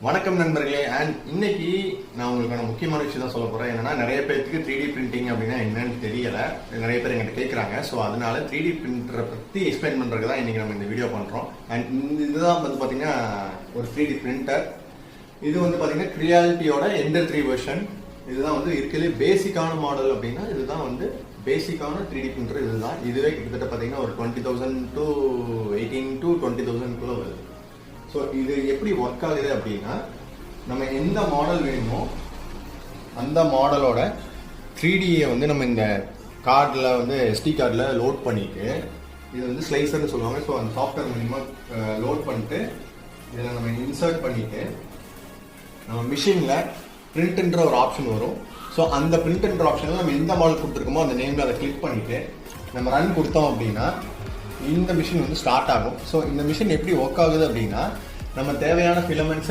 வணக்கம் நண்பர்களே. அண்ட் இன்னைக்கு நான் உங்களுக்கான முக்கியமான விஷயம் தான் சொல்ல போறேன். என்னன்னா, நிறைய பேருக்கு 3D பிரிண்டிங் அப்படின்னா என்னன்னு தெரியல. நிறைய பேர் எங்கிட்ட கேட்குறாங்க. ஸோ அதனால 3D பிரிண்டரை பற்றி எக்ஸ்பிளைன் பண்ணுறதுக்கு தான் இன்னைக்கு நம்ம இந்த வீடியோ பண்ணுறோம். அண்ட் இதுதான் வந்து பார்த்தீங்கன்னா ஒரு 3D பிரிண்டர். இது வந்து பார்த்தீங்கன்னா கிரியாலிட்டியோட எண்டர் 3 வெர்ஷன். இதுதான் வந்து இருக்கிறதுலே பேசிக்கான மாடல். அப்படின்னா இதுதான் வந்து பேசிக்கான 3D பிரிண்டர். இதுதான். இதுவே கிட்டத்தட்ட பார்த்தீங்கன்னா ஒரு 20,000 to 18 to 20,000 வருது. ஸோ இது எப்படி ஒர்க் ஆகுது அப்படின்னா, நம்ம எந்த மாடல் வேணுமோ அந்த மாடலோட 3Dயை வந்து நம்ம இந்த கார்டில் வந்து SD கார்டில் லோட் பண்ணிட்டு, இது வந்து ஸ்லைசர்னு சொல்லுவாங்க. ஸோ அந்த சாஃப்ட்வேர் மூலிமா லோட் பண்ணிட்டு இதில் நம்ம இன்சர்ட் பண்ணிட்டு நம்ம மிஷினில் பிரிண்ட்ன்ற ஒரு ஆப்ஷன் வரும். ஸோ அந்த பிரிண்ட்ன்ற ஆப்ஷனில் நம்ம எந்த மாடல் கொடுத்துருக்கோமோ அந்த நேமில் அதை கிளிக் பண்ணிவிட்டு நம்ம ரன் கொடுத்தோம் அப்படின்னா இந்த மிஷின் வந்து ஸ்டார்ட் ஆகும். ஸோ இந்த மிஷின் எப்படி ஒர்க் ஆகுது அப்படின்னா, நம்ம தேவையான ஃபிலமெண்ட்ஸை